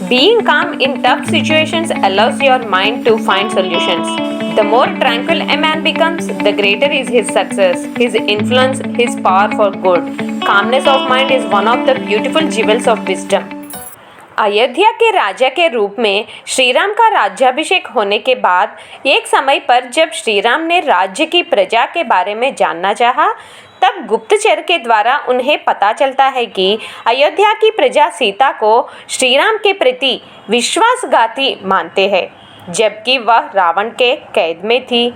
Being calm in tough situations allows your mind to find solutions. The more tranquil a man becomes, the greater is his success, his influence, his power for good. Calmness of mind is one of the beautiful jewels of wisdom. Ayodhya के राजा के रूप में श्रीराम का राज्याभिषेक होने के बाद एक समय पर जब श्रीराम ने राज्य की प्रजा के बारे में जानना चाहा, तब गुप्तचर के द्वारा उन्हें पता चलता है कि अयोध्या की प्रजा सीता को श्रीराम के प्रति विश्वासघाती मानते हैं, जबकि वह रावण के कैद में थी।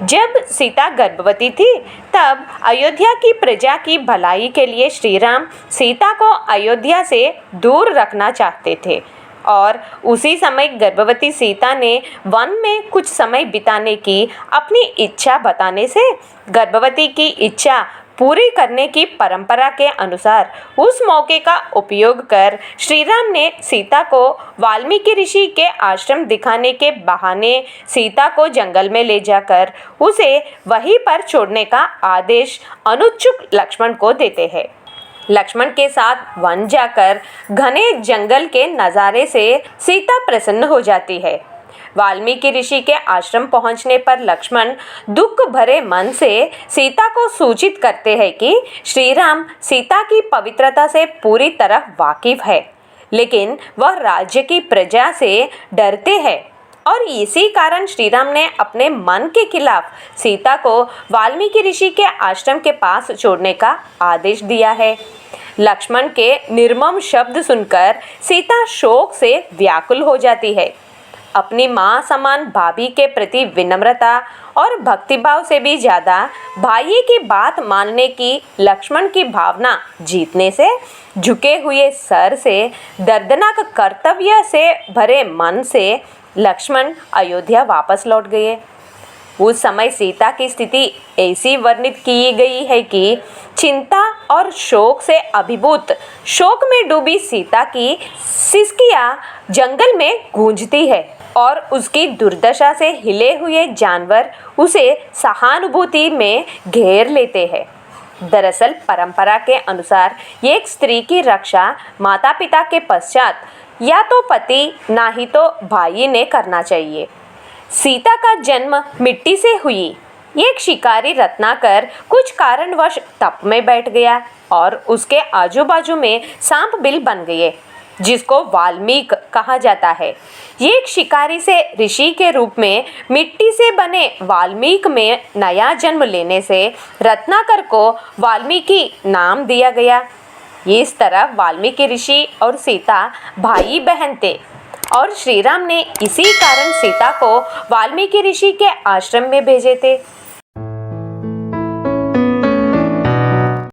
जब सीता गर्भवती थी, तब अयोध्या की प्रजा की भलाई के लिए श्रीराम सीता को अयोध्या से दूर रखना चाहते थे और उसी समय गर्भवती सीता ने वन में कुछ समय बिताने की अपनी इच्छा बताने से गर्भवती की इच्छा पूरी करने की परंपरा के अनुसार उस मौके का उपयोग कर श्रीराम ने सीता को वाल्मीकि ऋषि के आश्रम दिखाने के बहाने सीता को जंगल में ले जाकर उसे वहीं पर छोड़ने का आदेश अनुत्सुक लक्ष्मण को देते हैं। लक्ष्मण के साथ वन जाकर घने जंगल के नज़ारे से सीता प्रसन्न हो जाती है। वाल्मीकि ऋषि के आश्रम पहुंचने पर लक्ष्मण दुख भरे मन से सीता को सूचित करते हैं कि श्रीराम सीता की पवित्रता से पूरी तरह वाकिफ है, लेकिन वह राज्य की प्रजा से डरते हैं और इसी कारण श्रीराम ने अपने मन के खिलाफ सीता को वाल्मीकि ऋषि के आश्रम के पास छोड़ने का आदेश दिया है। लक्ष्मण के निर्मम शब्द सुनकर सीता शोक से व्याकुल हो जाती है। अपनी माँ समान भाभी के प्रति विनम्रता और भक्तिभाव से भी ज़्यादा भाई की बात मानने की लक्ष्मण की भावना जीतने से झुके हुए सर से दर्दनाक कर्तव्य से भरे मन से लक्ष्मण अयोध्या वापस लौट गए। उस समय सीता की स्थिति ऐसी वर्णित की गई है कि चिंता और शोक से अभिभूत शोक में डूबी सीता की सिसकियां जंगल में गूंजती है और उसकी दुर्दशा से हिले हुए जानवर उसे सहानुभूति में घेर लेते हैं। दरअसल परंपरा के अनुसार एक स्त्री की रक्षा माता पिता के पश्चात या तो पति ना ही तो भाई ने करना चाहिए। सीता का जन्म मिट्टी से हुई। एक शिकारी रत्नाकर कुछ कारणवश तप में बैठ गया और उसके आजू बाजू में सांप बिल बन गए, जिसको वाल्मीकि कहा जाता है। एक शिकारी से ऋषि के रूप में मिट्टी से बने वाल्मीकि में नया जन्म लेने से रत्नाकर को वाल्मीकि नाम दिया गया। इस तरह वाल्मीकि ऋषि और सीता भाई बहन थे और श्रीराम ने इसी कारण सीता को वाल्मीकि ऋषि के आश्रम में भेजे थे।